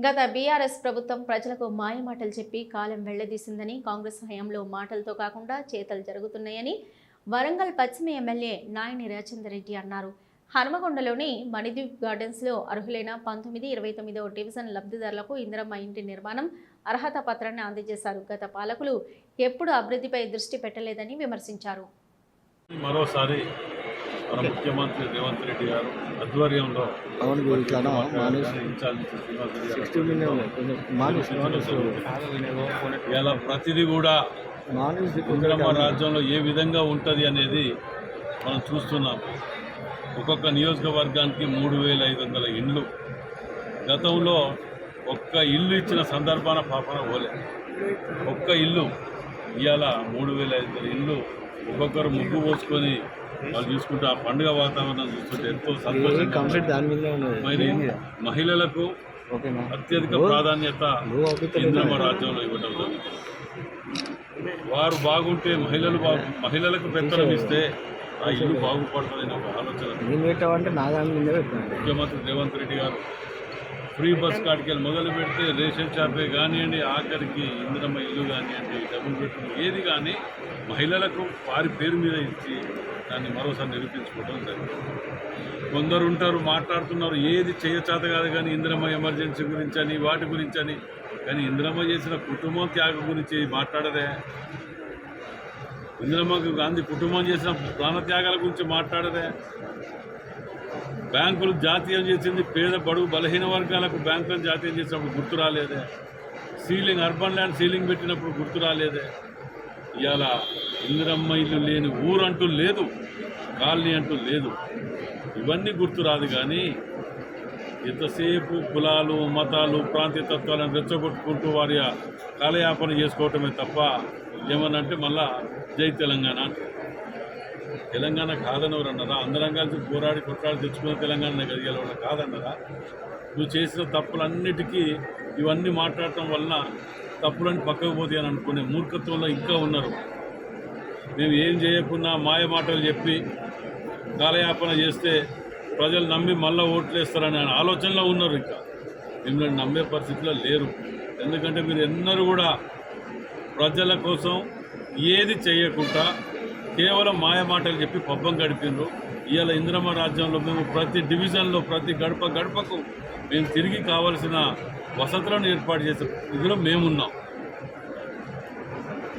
గత బీఆర్ఎస్ ప్రభుత్వం ప్రజలకు మాయమాటలు చెప్పి కాలం వెళ్లదీసిందని, కాంగ్రెస్ హయాంలో మాటలతో కాకుండా చేతలు జరుగుతున్నాయని వరంగల్ పశ్చిమ ఎమ్మెల్యే నాయని రాజేందర్ రెడ్డి అన్నారు. హనుమకొండలోని మణిద్వీప్ గార్డెన్స్లో అర్హులైన 19, 29వ డివిజన్ లబ్ధిదారులకు ఇందిరమ్మ ఇంటి నిర్మాణం అర్హత పత్రాన్ని అందజేశారు. గత పాలకులు ఎప్పుడు అభివృద్ధిపై దృష్టి పెట్టలేదని విమర్శించారు. మరోసారి మన ముఖ్యమంత్రి రేవంత్ రెడ్డి గారు ఆధ్వర్యంలో ఇలా ప్రతిదీ కూడా ఇందిరమ్మ రాజ్యంలో ఏ విధంగా ఉంటుంది అనేది మనం చూస్తున్నాం. ఒక్కొక్క నియోజకవర్గానికి 3,500 ఇండ్లు. గతంలో ఒక్క ఇల్లు ఇచ్చిన సందర్భాన పాపన పోలే. ఒక్క ఇల్లు ఇవాళ 3,500 ఇండ్లు. ఒక్కొక్కరు ముగ్గు పోసుకొని వాళ్ళు చూసుకుంటే ఆ పండుగ వాతావరణం చూస్తుంటే ఎంతో సంతోషంగా. మరి మహిళలకు అత్యధిక ప్రాధాన్యత ఇందిరమ్మ రాజ్యంలో ఇవ్వడం జరుగుతుంది. వారు బాగుంటే మహిళలకు పెత్తనం ఇస్తే ఆ ఇల్లు బాగుపడుతుందని ఒక ఆలోచన ముఖ్యమంత్రి రేవంత్ రెడ్డి గారు ఫ్రీ బస్ కార్డుకి వెళ్ళి మొదలు పెడితే రేషన్ షాపే కానివ్వండి, ఆఖరికి ఇందిరమ్మ ఇల్లు కానివ్వండి, డబుల్ బెడ్రూమ్ ఏది కానీ మహిళలకు వారి పేరు మీద ఇచ్చి దాన్ని మరోసారి నిరూపించుకోవడం జరిగింది. కొందరు ఉంటారు మాట్లాడుతున్నారు, ఏది చేయచేత కాదు కానీ ఇందిరమ్మ ఎమర్జెన్సీ గురించి అని వాటి గురించి అని. కానీ ఇందిరమ్మ చేసిన కుటుంబం త్యాగం గురించి మాట్లాడదే. ఇందిరమ్మకు గాంధీ కుటుంబం చేసిన ప్రాణత్యాగాల గురించి మాట్లాడదే. బ్యాంకులు జాతీయం చేసింది పేద బడుగు బలహీన వర్గాలకు బ్యాంకులను జాతీయం చేసినప్పుడు గుర్తు రాలేదే. సీలింగ్ అర్బన్ ల్యాండ్ సీలింగ్ పెట్టినప్పుడు గుర్తు రాలేదే. ఇవాళ ఇందిరమ్మ ఇల్లు లేని ఊరంటూ లేదు, కాలనీ అంటూ లేదు. ఇవన్నీ గుర్తు రాదు. కానీ ఎంతసేపు కులాలు మతాలు ప్రాంతీయతత్వాలను రెచ్చగొట్టుకుంటూ వారి కాలయాపన చేసుకోవటమే తప్ప ఏమనంటే మళ్ళా జై తెలంగాణ. తెలంగాణ కాదనవరు అన్నారా? అందరం కలిసి పోరాడి కొట్లాడి తెచ్చుకున్న తెలంగాణ గదిగలవడం కాదన్నారా? నువ్వు చేసిన తప్పులన్నిటికీ ఇవన్నీ మాట్లాడటం వలన తప్పులన్నీ పక్కకు పోతాయి అని అనుకునే మూర్ఖత్వంలో ఇంకా ఉన్నారు. మేము ఏం చేయకుండా మాయ మాటలు చెప్పి కాలయాపన చేస్తే ప్రజలు నమ్మి మళ్ళీ ఓట్లేస్తారనే ఆలోచనలో ఉన్నారు. ఇంకా మిమ్మల్ని నమ్మే పరిస్థితిలో లేరు. ఎందుకంటే మీరు ఎన్నరూ కూడా ప్రజల కోసం ఏది చేయకుండా కేవలం మాయ మాటలు చెప్పి పబ్బం గడిపిండ్రు. ఇవాళ ఇందిరమ్మ రాజ్యంలో మేము ప్రతి డివిజన్లో ప్రతి గడపకు మేము తిరిగి కావలసిన వసతులను ఏర్పాటు చేసే ఇదిలో మేమున్నాం.